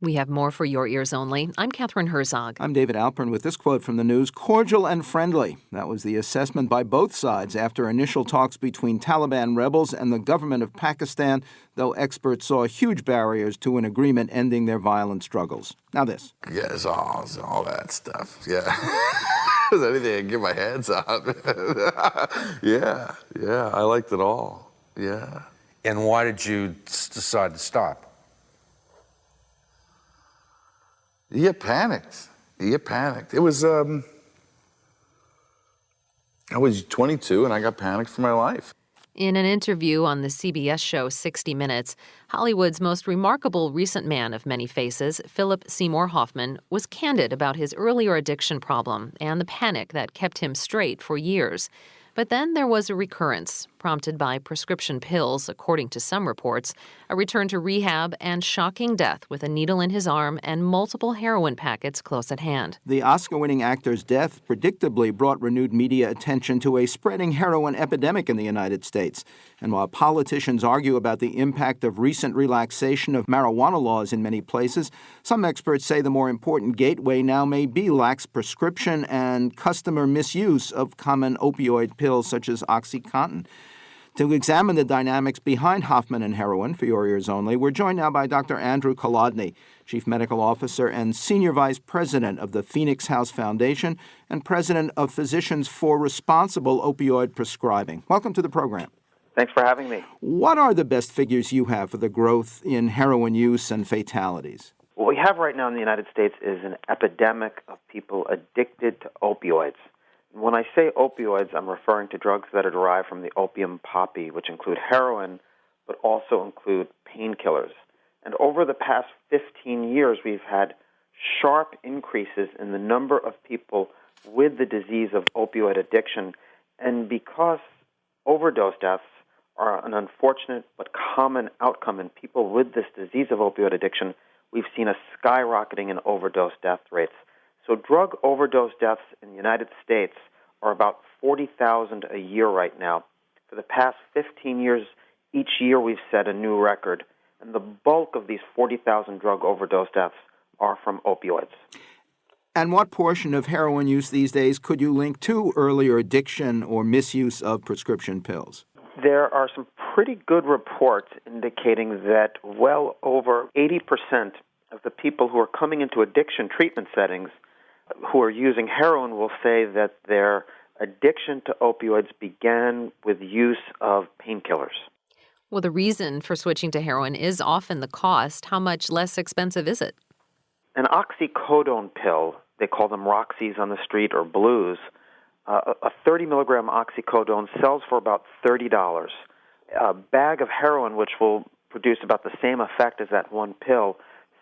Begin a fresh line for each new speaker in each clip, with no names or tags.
We have more for your ears only. I'm Catherine Herzog.
I'm David Alpern with this quote from the news: cordial and friendly. That was the assessment by both sides after initial talks between Taliban rebels and the government of Pakistan, though experts saw huge barriers to an agreement ending their violent struggles. Now this.
Yeah, it's all that stuff. Yeah. Is there anything I can get my hands on? Yeah, I liked it all. Yeah.
And why did you decide to stop?
You get panicked. It was, I was 22 and I got panicked for my life.
In an interview on the CBS show 60 Minutes, Hollywood's most remarkable recent man of many faces, Philip Seymour Hoffman, was candid about his earlier addiction problem and the panic that kept him straight for years. But then there was a recurrence, prompted by prescription pills, according to some reports, a return to rehab, and shocking death with a needle in his arm and multiple heroin packets close at hand.
The Oscar-winning actor's death predictably brought renewed media attention to a spreading heroin epidemic in the United States. And while politicians argue about the impact of recent relaxation of marijuana laws in many places, some experts say the more important gateway now may be lax prescription and customer misuse of common opioid pills such as OxyContin. To examine the dynamics behind Hoffman and heroin, for your ears only, we're joined now by Dr. Andrew Kolodny, Chief Medical Officer and Senior Vice President of the Phoenix House Foundation and President of Physicians for Responsible Opioid Prescribing. Welcome to the program.
Thanks for having me.
What are the best figures you have for the growth in heroin use and fatalities?
What we have right now in the United States is an epidemic of people addicted to opioids. When I say opioids, I'm referring to drugs that are derived from the opium poppy, which include heroin, but also include painkillers. And over the past 15 years, we've had sharp increases in the number of people with the disease of opioid addiction. And because overdose deaths are an unfortunate but common outcome in people with this disease of opioid addiction, we've seen a skyrocketing in overdose death rates. So drug overdose deaths in the United States are about 40,000 a year right now. For the past 15 years, each year we've set a new record, and the bulk of these 40,000 drug overdose deaths are from opioids.
And what portion of heroin use these days could you link to earlier addiction or misuse of prescription pills?
There are some pretty good reports indicating that well over 80% of the people who are coming into addiction treatment settings who are using heroin will say that their addiction to opioids began with use of painkillers.
Well, the reason for switching to heroin is often the cost. How much less expensive is it?
An oxycodone pill, they call them Roxys on the street or Blues, a 30-milligram oxycodone sells for about $30. A bag of heroin, which will produce about the same effect as that one pill,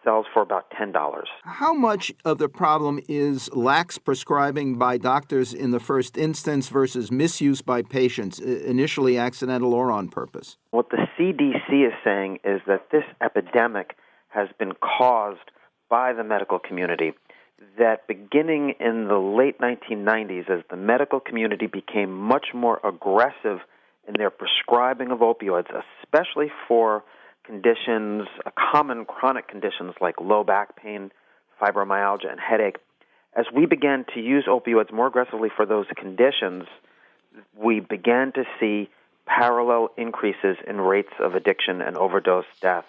sells for about $10.
How much of the problem is lax prescribing by doctors in the first instance versus misuse by patients, initially accidental or on purpose?
What the CDC is saying is that this epidemic has been caused by the medical community, that beginning in the late 1990s, as the medical community became much more aggressive in their prescribing of opioids, especially for conditions, common chronic conditions like low back pain, fibromyalgia, and headache. As we began to use opioids more aggressively for those conditions, we began to see parallel increases in rates of addiction and overdose death.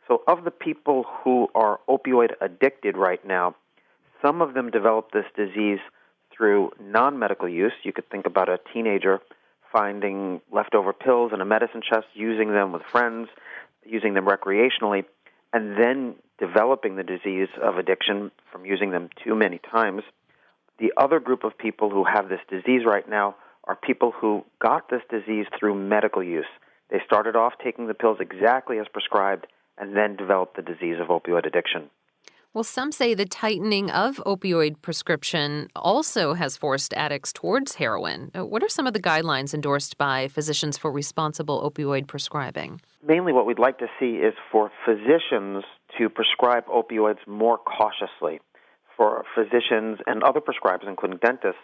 So of the people who are opioid addicted right now, some of them develop this disease through non-medical use. You could think about a teenager finding leftover pills in a medicine chest, using them with friends, using them recreationally, and then developing the disease of addiction from using them too many times. The other group of people who have this disease right now are people who got this disease through medical use. They started off taking the pills exactly as prescribed and then developed the disease of opioid addiction.
Well, some say the tightening of opioid prescription also has forced addicts towards heroin. What are some of the guidelines endorsed by Physicians for Responsible Opioid Prescribing?
Mainly what we'd like to see is for physicians to prescribe opioids more cautiously, for physicians and other prescribers, including dentists,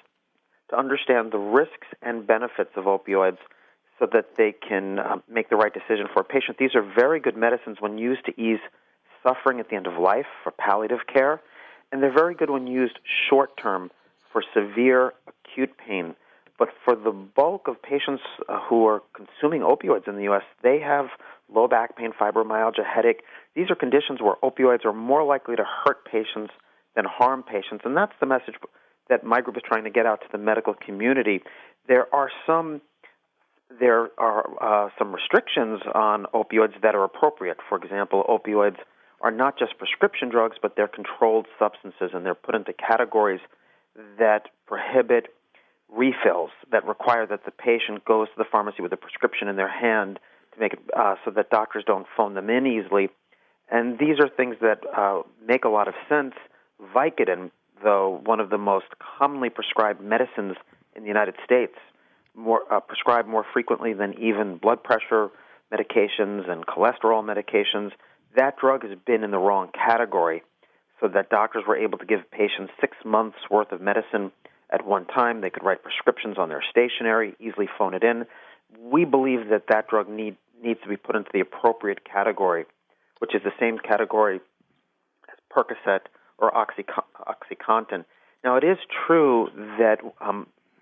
to understand the risks and benefits of opioids so that they can make the right decision for a patient. These are very good medicines when used to ease suffering at the end of life for palliative care, and they're very good when used short-term for severe acute pain. But for the bulk of patients who are consuming opioids in the U.S., they have low back pain, fibromyalgia, headache. These are conditions where opioids are more likely to hurt patients than harm patients, and that's the message that my group is trying to get out to the medical community. There are some restrictions on opioids that are appropriate. For example, opioids are not just prescription drugs, but they're controlled substances, and they're put into categories that prohibit refills, that require that the patient goes to the pharmacy with a prescription in their hand to make it so that doctors don't phone them in easily. And these are things that make a lot of sense. Vicodin, though one of the most commonly prescribed medicines in the United States, prescribed more frequently than even blood pressure medications and cholesterol medications, that drug has been in the wrong category, so that doctors were able to give patients 6 months' worth of medicine at one time. They could write prescriptions on their stationery, easily phone it in. We believe that that drug needs to be put into the appropriate category, which is the same category as Percocet or OxyContin. Now, it is true that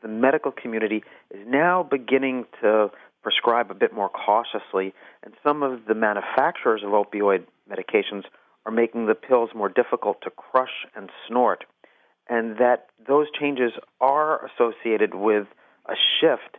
the medical community is now beginning to prescribe a bit more cautiously, and some of the manufacturers of opioid medications are making the pills more difficult to crush and snort, and that those changes are associated with a shift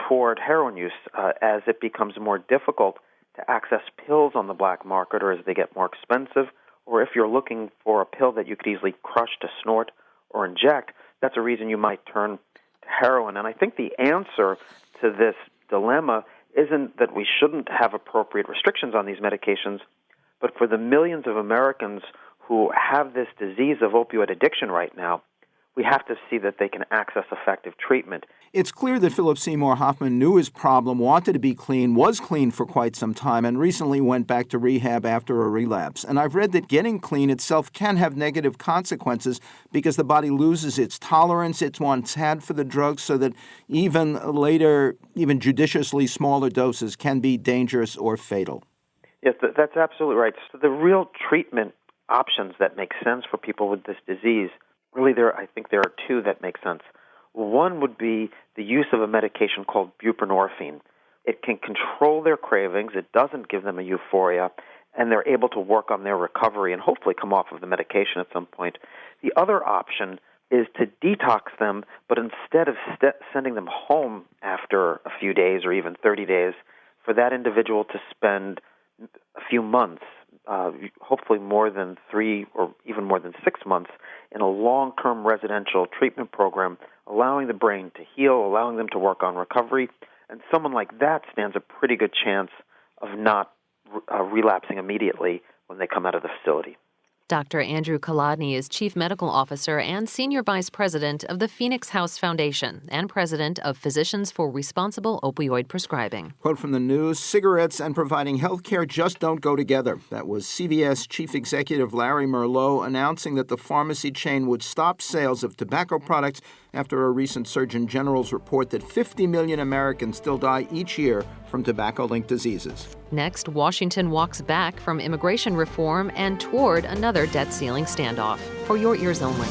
toward heroin use as it becomes more difficult to access pills on the black market, or as they get more expensive, or if you're looking for a pill that you could easily crush to snort or inject, that's a reason you might turn to heroin. And I think the answer to this dilemma isn't that we shouldn't have appropriate restrictions on these medications, but for the millions of Americans who have this disease of opioid addiction right now, we have to see that they can access effective treatment.
It's clear that Philip Seymour Hoffman knew his problem, wanted to be clean, was clean for quite some time, and recently went back to rehab after a relapse. And I've read that getting clean itself can have negative consequences because the body loses its tolerance it once had for the drug, so that even later, even judiciously smaller doses can be dangerous or fatal.
Yes, that's absolutely right. So the real treatment options that make sense for people with this disease, really, I think there are two that make sense. One would be the use of a medication called buprenorphine. It can control their cravings, it doesn't give them a euphoria, and they're able to work on their recovery and hopefully come off of the medication at some point. The other option is to detox them, but instead of sending them home after a few days or even 30 days, for that individual to spend a few months, hopefully more than 3 or even more than 6 months, in a long-term residential treatment program, allowing the brain to heal, allowing them to work on recovery. And someone like that stands a pretty good chance of not relapsing immediately when they come out of the facility.
Dr. Andrew Kolodny is Chief Medical Officer and Senior Vice President of the Phoenix House Foundation and President of Physicians for Responsible Opioid Prescribing.
Quote from the news, cigarettes and providing health care just don't go together. That was CVS Chief Executive Larry Merlot announcing that the pharmacy chain would stop sales of tobacco products after a recent Surgeon General's report that 50 million Americans still die each year from tobacco-linked diseases.
Next, Washington walks back from immigration reform and toward another debt ceiling standoff. For your ears only.